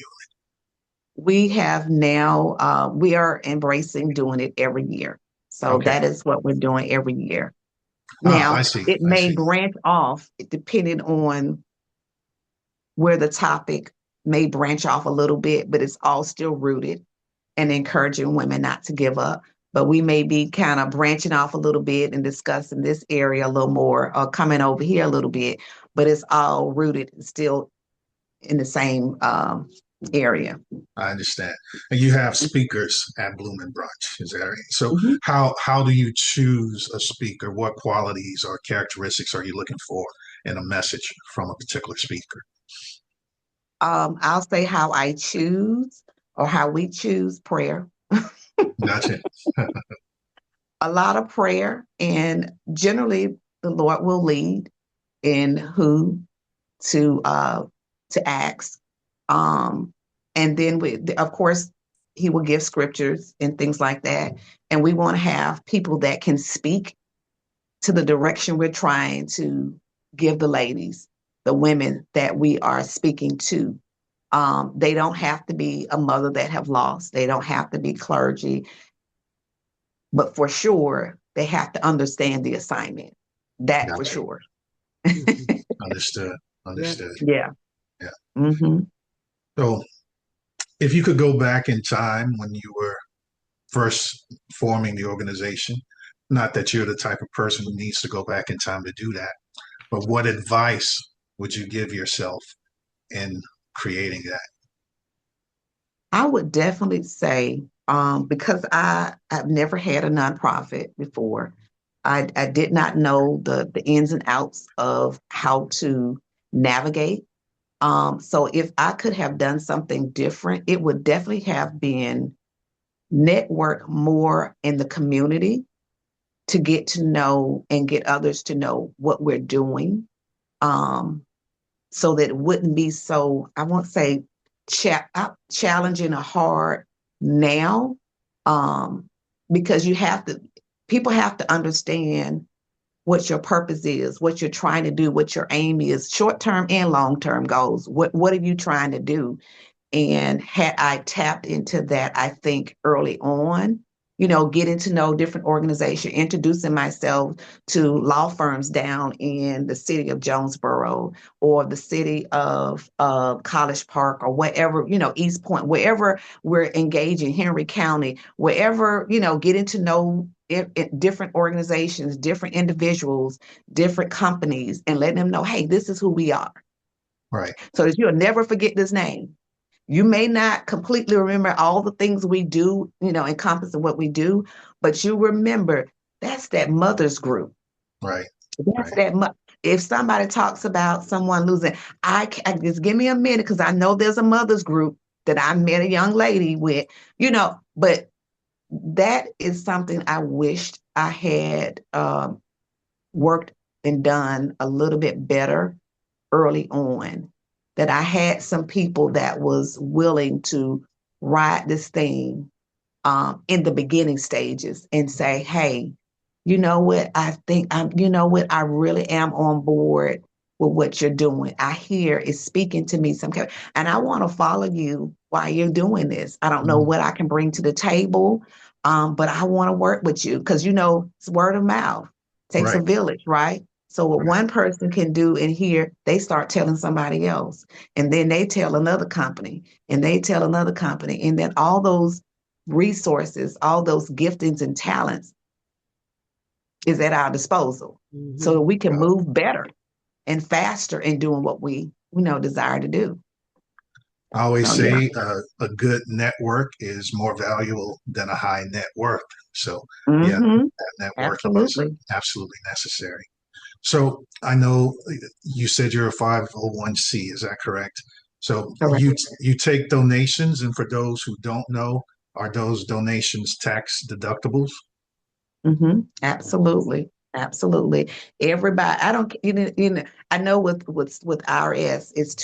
We have now, we are embracing doing it every year. So Okay. that is what we're doing every year. Ah, Now, I see. it I may see. branch off depending on where the topic may branch off a little bit, but it's all still rooted and encouraging women not to give up. But we may be kind of branching off a little bit and discussing this area a little more or coming over here a little bit, but it's all rooted still in the same area. I understand. And you have speakers at Bloom and Brunch, is that right? So Mhm. how do you choose a speaker? What qualities or characteristics are you looking for in a message from a particular speaker? I'll say how I choose or how we choose prayer. Gotcha. A lot of prayer, and generally the Lord will lead in who to ask. Um, and then of course, He will give scriptures and things like that. And we want to have people that can speak to the direction we're trying to give the ladies, the women that we are speaking to. They don't have to be a mother that have lost. They don't have to be clergy, but for sure, they have to understand the assignment. That for Gotcha. sure. Mhm. Understood. Yeah. Understood. Yeah. Yeah. Hmm. So if you could go back in time when you were first forming the organization, not that you're the type of person who needs to go back in time to do that, but what advice would you give yourself in creating that? I would definitely say, because I've never had a nonprofit before, I did not know the ins and outs of how to navigate. So if I could have done something different, it would definitely have been network more in the community to get to know and get others to know what we're doing. Um, so that it wouldn't be so, I won't say challenging or hard now, um, because people have to understand what your purpose is, what you're trying to do, what your aim is, short term and long term goals. What are you trying to do? And had I tapped into that, I think early on, getting to know different organizations, introducing myself to law firms down in the city of Jonesboro or the city of College Park or wherever, East Point, wherever we're engaging, Henry County, wherever, getting to know different organizations, different individuals, different companies, and letting them know, hey, this is who we are. Right. So that you'll never forget this name. You may not completely remember all the things we do, encompassing what we do, but you remember that's that mother's group. Right. That's Right. that. If somebody talks about someone losing, I just give me a minute because I know there's a mother's group that I met a young lady with, but that is something I wished I had worked and done a little bit better early on, that I had some people that was willing to ride this thing in the beginning stages and say, hey, you know what? I think you know what? I really am on board with what you're doing. I hear it's speaking to me some kind, and I want to follow you while you're doing this. I don't know Mhm. what I can bring to the table, but I want to work with you because it's word of mouth. Takes a Right. village, right? So what Right. one person can do in here, they start telling somebody else, and then they tell another company, and they tell another company, and then all those resources, all those giftings and talents is at our disposal so that Mhm. we can move better and faster in doing what we desire to do. I always So yeah. say a good network is more valuable than a high net worth. So, yeah, Mm-hmm. that networking is Absolutely. absolutely necessary. So, I know you said you're a 501c. Is that correct? So, Correct. you take donations, and for those who don't know, are those donations tax deductibles? Mm-hmm. Absolutely. Absolutely. Everybody, I don't, I know with IRS, it's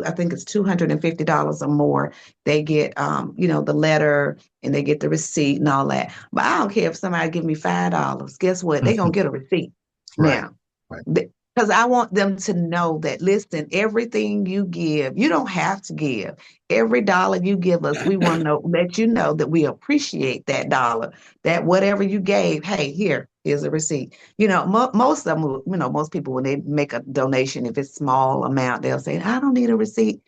I think it's $250 or more. They get, the letter and they get the receipt and all that. But I don't care if somebody give me $5. Guess what? They're gonna get a receipt Right, now. right. Because I want them to know that, listen, everything you give, you don't have to give. Every dollar you give us, we want to let you know that we appreciate that dollar, that whatever you gave, hey, here's a receipt. Most of them, most people, when they make a donation, if it's small amount, they'll say, I don't need a receipt.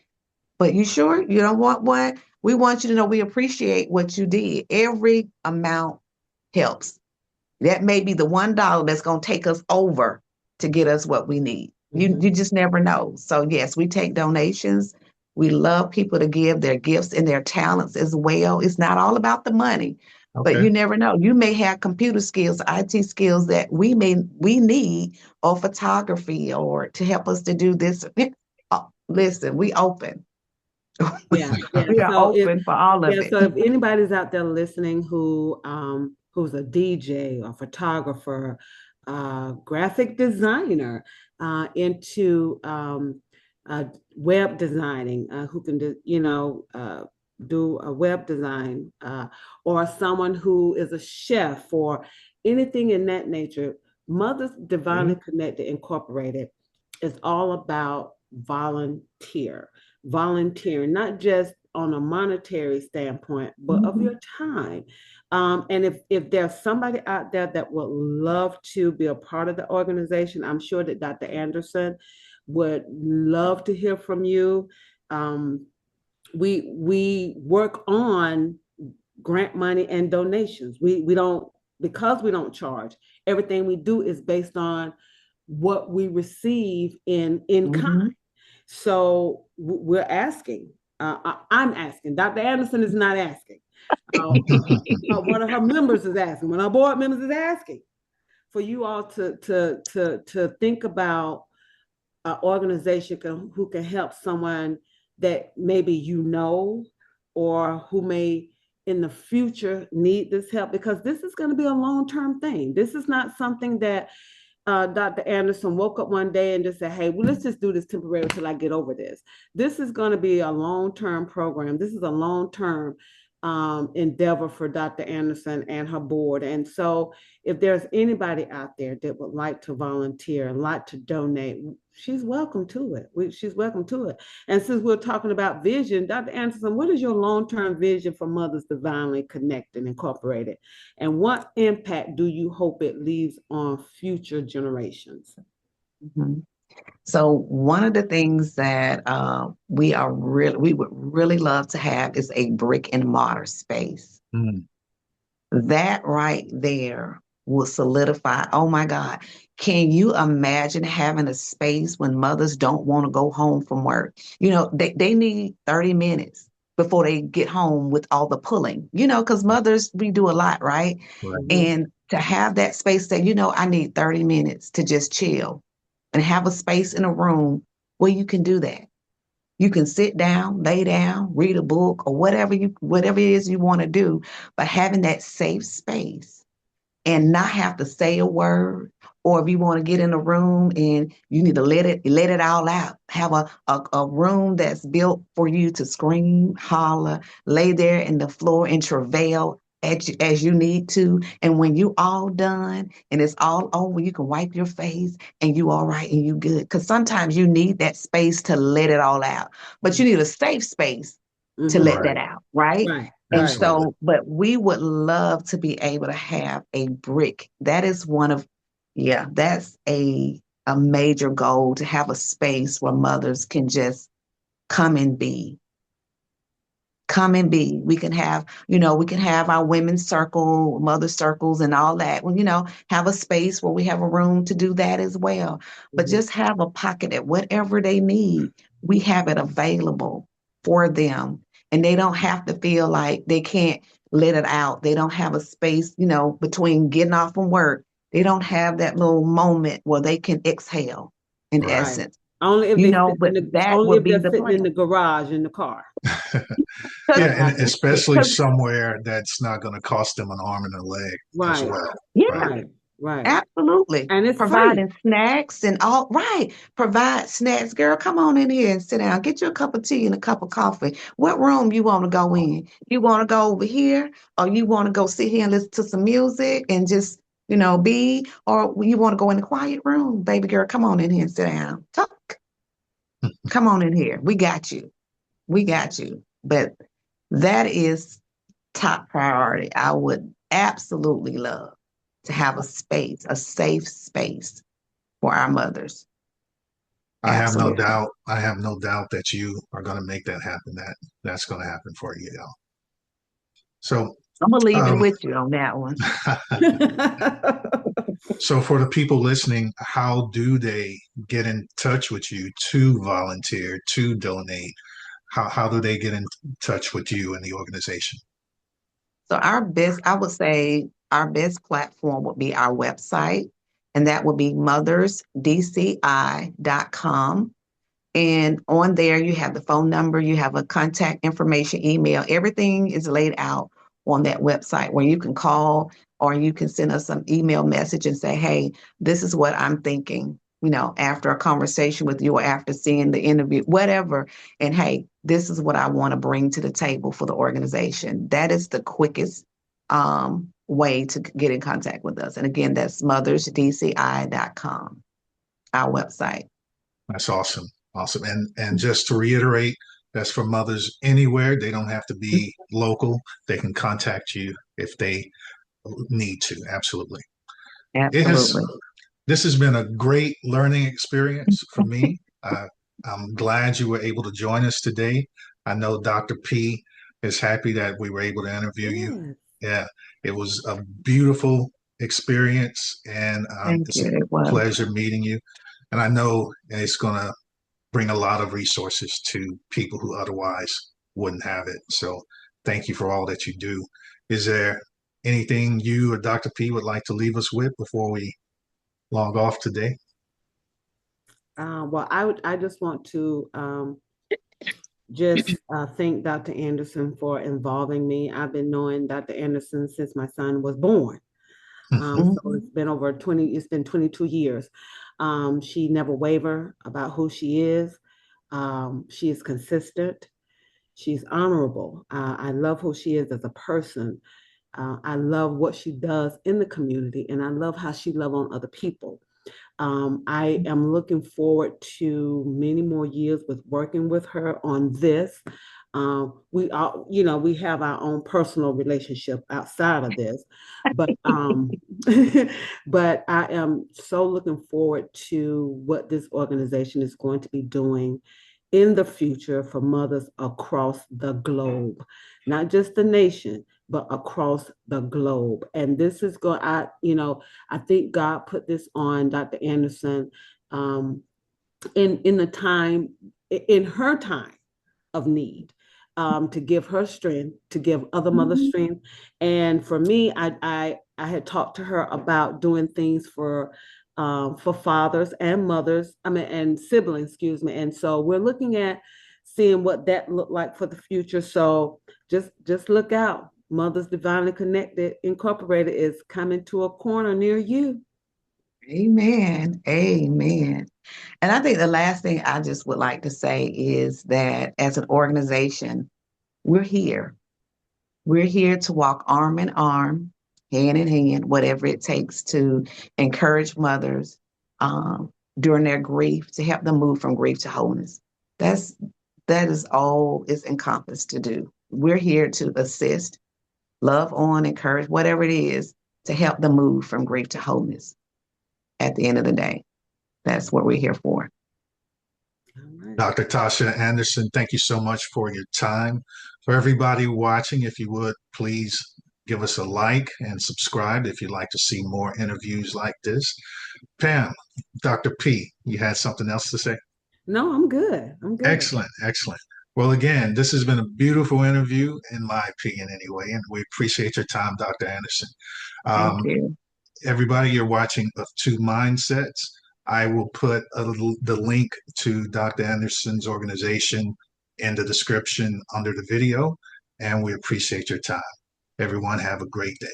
But you sure you don't want one? We want you to know we appreciate what you did. Every amount helps. That may be the $1 that's going to take us over to get us what we need. You just never know. So yes, we take donations. We love people to give their gifts and their talents as well. It's not all about the money, but Okay. you never know. You may have computer skills, IT skills that we need, or photography, or to help us to do this. Listen, we open. Yeah, yeah. We are So if open for all of yeah, it. so if anybody's out there listening who's a DJ or photographer, graphic designer, into uh, web designing, who can do a web design, or someone who is a chef or anything in that nature, Mothers Divinely Connected Incorporated is all about volunteering, not just on a monetary standpoint, but of your time. And if there's somebody out there that would love to be a part of the organization, I'm sure that Dr. Anderson would love to hear from you. We work on grant money and donations. We don't, because we don't charge. Everything we do is based on what we receive in kind. So we're asking. I'm asking. Dr. Anderson is not asking. One of her members is asking. One of our board members is asking for you all to think about an organization who can help someone that maybe or who may in the future need this help, because this is going to be a long-term thing. This is not something that Dr. Anderson woke up one day and just said, hey, well, let's just do this temporary until I get over this. This is going to be a long-term program. This is a long-term endeavor for Dr. Anderson and her board. And so if there's anybody out there that would like to volunteer, like to donate, she's welcome to it. She's welcome to it. And since we're talking about vision, Dr. Anderson, what is your long-term vision for Mothers Divinely Connected Incorporated? And what impact do you hope it leaves on future generations? Mm-hmm. So one of the things that we would really love to have is a brick and mortar space. That right there will solidify. Oh my God. Can you imagine having a space when mothers don't want to go home from work? They need 30 minutes before they get home with all the pulling, because mothers, we do a lot, right? Right. And to have that space that, I need 30 minutes to just chill and have a space in a room where you can do that. You can sit down, lay down, read a book, or whatever it is you want to do, but having that safe space and not have to say a word. Or if you want to get in a room and you need to let it all out, have a room that's built for you to scream, holler, lay there in the floor and travail as you need to. And when you all done and it's all over, you can wipe your face and you all right and you good. Because sometimes you need that space to let it all out, but you need a safe space to let that out, right? Right. And Right. so, but we would love to be able to have a brick. That is that's a major goal, to have a space where mothers can just come and be. come and be. We can have, we can have our women's circle, mother circles, and all that. Well, have a space where we have a room to do that as well. But Mhm. just have a pocket at whatever they need. We have it available for them. And they don't have to feel like they can't let it out. They don't have a space, between getting off from work. They don't have that little moment where they can exhale, in Right. Right. essence, Only if but that only would if be they're the sitting in plan. the garage in the car. Because, Yeah, and Right. especially somewhere that's not going to cost them an arm and a leg as Right. well. yeah, Right. Right. Right. absolutely. And it's free. Providing snacks and all right. Provide snacks. Girl, come on in here and sit down. Get you a cup of tea and a cup of coffee. What room you want to go in? You want to go over here, or you want to go sit here and listen to some music and just, be, or you want to go in the quiet room? Baby girl, come on in here and sit down. Talk. Come on in here. We got you. We got you. But that is top priority. I would absolutely love to have a space, a safe space for our mothers. I have no Absolutely. doubt. I have no doubt that you are going to make that happen. That's going to happen for you, y'all. So, I'm gonna leave it um, with you on that one. so for the people listening, how do they get in touch with you to volunteer, to donate? How do they get in touch with you and the organization? So I would say our best platform would be our website, and that would be mothersdci.com. And on there, you have the phone number, you have a contact information, email. Everything is laid out on that website where you can call or you can send us some email message and say, hey, this is what I'm thinking, after a conversation with you or after seeing the interview, whatever. And hey, this is what I want to bring to the table for the organization. That is the quickest way to get in contact with us. And again, that's mothersdci.com, our website. That's awesome. Awesome. And just to reiterate, that's for mothers anywhere. They don't have to be local. They can contact you if they need to. Absolutely. It has Absolutely. This has been a great learning experience for me. I'm glad you were able to join us today. I know Dr. P is happy that we were able to interview you. Yes. Yeah, it was a beautiful experience, and Thank it's you. a It was. pleasure meeting you. And I know it's going to bring a lot of resources to people who otherwise wouldn't have it. So thank you for all that you do. Is there anything you or Dr. P would like to leave us with before we log off today? Well, I just want to just thank Dr. Anderson for involving me. I've been knowing Dr. Anderson since my son was born. So Mhm. it's been it's been 22 years. She never waver about who she is. She is consistent. She's honorable. I love who she is as a person. I love what she does in the community, and I love how she loves on other people. I am looking forward to many more years with working with her on this. We all, we have our own personal relationship outside of this, but but I am so looking forward to what this organization is going to be doing in the future for mothers across the globe, not just the nation, but across the globe. And this is going, I think God put this on Dr. Anderson um, in the time, in her time of need, to give her strength, to give other mothers Mhm. strength. And for me, I had talked to her about doing things for fathers and mothers, I mean, and siblings, excuse me. And so we're looking at seeing what that looked like for the future. So just look out. Mothers Divinely Connected Incorporated is coming to a corner near you. Amen. Amen. And I think the last thing I just would like to say is that as an organization, we're here. We're here to walk arm in arm, hand in hand, whatever it takes to encourage mothers during their grief, to help them move from grief to wholeness. That's that is all it's encompassed to do. We're here to assist, love on, encourage, whatever it is, to help them move from grief to wholeness at the end of the day. That's what we're here for. All right. Dr. Tosha Anderson, thank you so much for your time, For everybody watching, if you would, please give us a like and subscribe if you'd like to see more interviews like this. Pam, Dr. P, you had something else to say? No, I'm good. I'm good. Excellent, excellent. Well, again, this has been a beautiful interview, in my opinion, anyway, and we appreciate your time, Dr. Anderson. Thank Um, you. Everybody, you're watching Of Two Mindsets. I will put the link to Dr. Anderson's organization in the description under the video, and we appreciate your time. Everyone, have a great day.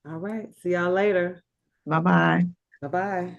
All right. See y'all later. Bye-bye. Bye-bye.